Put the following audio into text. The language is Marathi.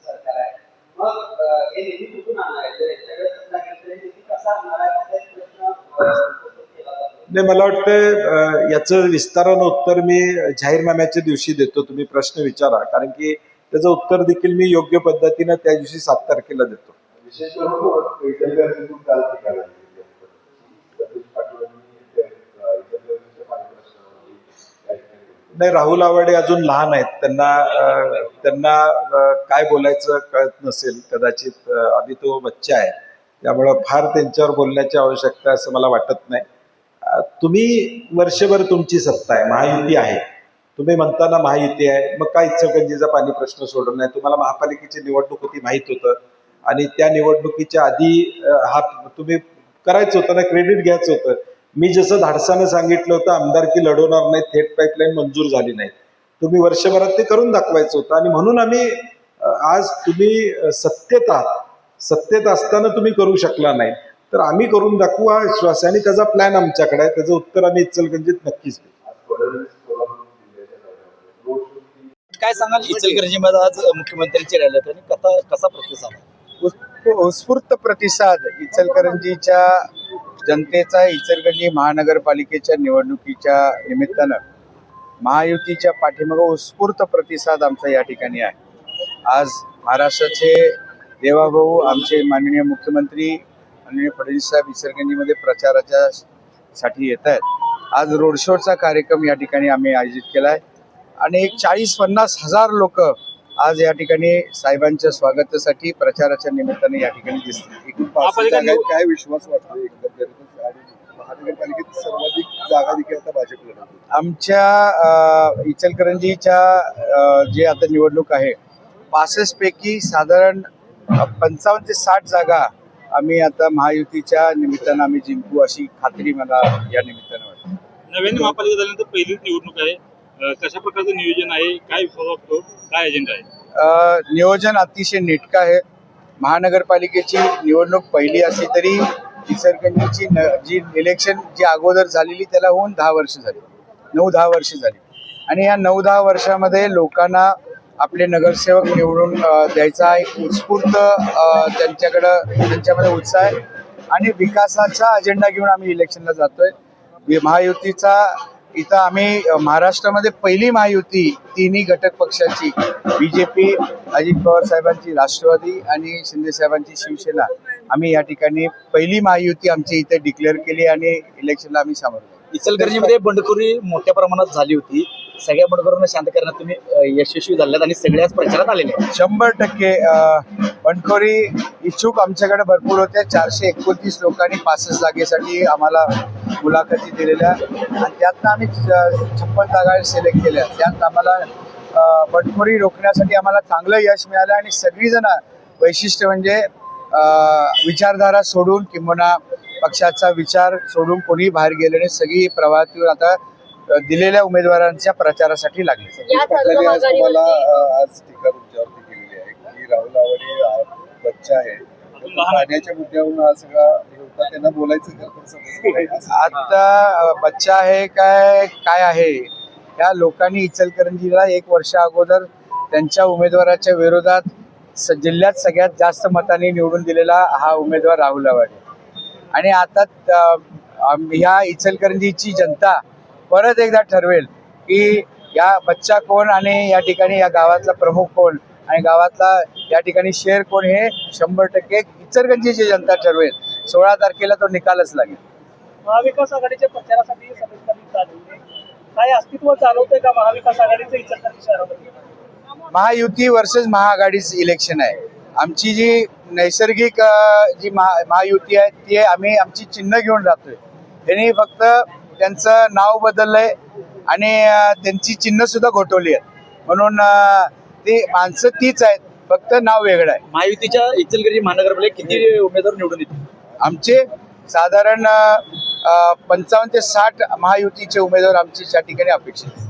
सरकार आहे. मग हे निधी कुठून आणायचं, याच्याकडे लागेल निधी कसा आणणार आहे, असा एक प्रश्न केला जातो. नाही, मला वाटतं याचं विस्तारानं उत्तर मी जाहीरनाम्याच्या दिवशी देतो. तुम्ही प्रश्न विचारा, कारण की त्याचं उत्तर देखील मी योग्य पद्धतीनं त्या दिवशी 7 तारखेला देतो. विशेष करून इचलकरंजीतून काल टीका झाली. नाही, राहुल आवाडे अजून लहान आहेत, त्यांना काय बोलायचं कळत नसेल कदाचित. आधी तो बच्चा आहे, त्यामुळं फार त्यांच्यावर बोलण्याची आवश्यकता असं मला वाटत नाही. तुम्ही वर्षभर तुमची सत्ता आहे, महायुती आहे. तुम्ही म्हणताना महायुती आहे, मग काय इचलकरंजीचा पाणी प्रश्न सोडून नाही? तुम्हाला महापालिकेची निवडणूक होती, माहीत होतं, आणि त्या निवडणुकीच्या आधी हा तुम्ही करायचं होतं ना, क्रेडिट घ्यायचं होतं. मी जसं धाडसानं सांगितलं होतं आमदारकी लढवणार नाही, थेट पाईपलाईन मंजूर झाली नाही, तुम्ही वर्षभरात ते करून दाखवायचं होतं. आणि म्हणून आम्ही आज तुम्ही सत्तेत असताना तुम्ही करू शकला नाही, तर आम्ही करून दाखवू हा विश्वास आहे, आणि त्याचा प्लॅन आमच्याकडे आहे. त्याचं उत्तर आम्ही इचलकरंजीत नक्कीच देऊ. काय सांगाल, इचलकरंजीमध्ये आज मुख्यमंत्र्यांची रॅली होती आणि कसा प्रतिसाद आहे? उत्स्फूर्त प्रतिसाद इचलकरंजीच्या जनतेचा इचलकरंजी महानगरपालिकेच्या निवडणुकीच्या निमित्तानं महायुतीच्या पाठीमागे उत्स्फूर्त प्रतिसाद आमचा या ठिकाणी आहे. आज महाराष्ट्राचे देवाभाऊ आमचे माननीय मुख्यमंत्री माननीय फडणवीस साहेब इचलकरंजीमध्ये प्रचाराच्या साठी येत आहेत. आज रोड शोचा कार्यक्रम या ठिकाणी आम्ही आयोजित केला आहे आणि एक 40-50 हजार लोक आज या ठिकाणी साहेबांच्या स्वागतासाठी प्रचाराच्या निमित्ताने या ठिकाणी दिसतील. काय विश्वास वाटतो एकंदरीतच, आणि महानगरपालिकेत सर्वाधिक जागा देखील आता भाजपला? आमच्या इचलकरंजीच्या जे आता निवडणूक आहे 65 पैकी साधारण 55 ते 60 जागा आम्ही आता महायुतीच्या निमित्तानं आम्ही जिंकू अशी खात्री मला या निमित्तानं वाटते. नव्याने महापालिका झाल्यानंतर पहिलीच निवडणूक आहे, कशा प्रकारचं नियोजन आहे, काय विश्वास वाटतो, काय एजेंडा आहे? नियोजन अतिशय नेटकं आहे. महानगरपालिकेची निवडणूक पहिली असली तरी इचलकरंजीची जी इलेक्शन जी अगोदर झालेली त्याला होऊन 10 वर्ष झाली, 9-10 वर्ष झाली. आणि या 9-10 वर्षामध्ये लोकांना आपले नगरसेवक निवडून द्यायचा एक उत्स्फूर्त त्यांच्यामध्ये उत्साह आहे आणि विकासाचा अजेंडा घेऊन आम्ही इलेक्शनला जातोय. महायुतीचा इथं आम्ही महाराष्ट्रामध्ये पहिली महायुती तिन्ही घटक पक्षाची BJP, अजित पवार साहेबांची राष्ट्रवादी आणि शिंदे साहेबांची शिवसेना, आम्ही या ठिकाणी पहिली महायुती आमची इथे डिक्लेअर केली आणि इलेक्शनला आम्ही सामोरं. इचलकरंजीमध्ये बंडखोरी मोठ्या प्रमाणात झाली होती, सगळ्या बंडखोरांना शांत करण्यात तुम्ही यशस्वी झाल्यात आणि सगळ्याच प्रचारात आलेले आहेत. 100% बंडखोरी इच्छुक आमच्याकडे भरपूर होत्या. 429 लोकांनी 65 जागेसाठी आम्हाला मुलाखती दिलेल्या आणि त्यातनं आम्ही 56 जागा सिलेक्ट केल्या. त्यात आम्हाला बंडखोरी रोखण्यासाठी आम्हाला चांगलं यश मिळालं आणि सगळीजण वैशिष्ट्य म्हणजे विचारधारा सोडून किंवा पक्षाचा विचार सोडून कोणी बाहेर गेले नाही, सगळी प्रवाहातून आता दिलेल्या उमेदवारांच्या प्रचारासाठी लागले. आज तुम्हाला आज टीका तुमच्यावरती केलेली आहे की राहुल आवाडे बच्चा आहे, पाण्याच्या मुद्द्यावरून हा सगळा हे होता, त्यांना बोलायचं आता बच्चा आहे काय आहे, या लोकांनी इचलकरंजीला 1 वर्ष अगोदर त्यांच्या उमेदवाराच्या विरोधात जिल्ह्यात सगळ्यात जास्त मतांनी निवडून दिलेला हा उमेदवार राहुल आवाडे. आणि आता ह्या इचलकरंजीची जनता परत एकदा ठरवेल की या बच्चा कोण आणि या ठिकाणी या गावातला प्रमुख कोण आणि गावातला या ठिकाणी शेअर कोण हे 100% इचलकरंजीची जनता ठरवेल. 16 तारखेला तो निकालच लागेल. महाविकास आघाडीच्या प्रचारासाठी काय अस्तित्व जाणवतंय का महाविकास आघाडीचं इचलकरंजी शहरामध्ये? महायुती वर्सेस महाआघाडीच इलेक्शन आहे. आमची जी नैसर्गिक जी महायुती आहे ती आम्ही आमची चिन्ह घेऊन जातोय. त्यांनी फक्त त्यांचं नाव बदललंय आणि त्यांची चिन्ह सुद्धा घोटवली आहेत, म्हणून ती माणसं तीच आहेत, फक्त नाव वेगळं आहे. महायुतीच्या इचलकरंजी महानगरपालिकेत किती उमेदवार निवडून येतील? आमचे साधारण 55 ते 60 महायुतीचे उमेदवार आमच्या ठिकाणी अपेक्षित आहेत.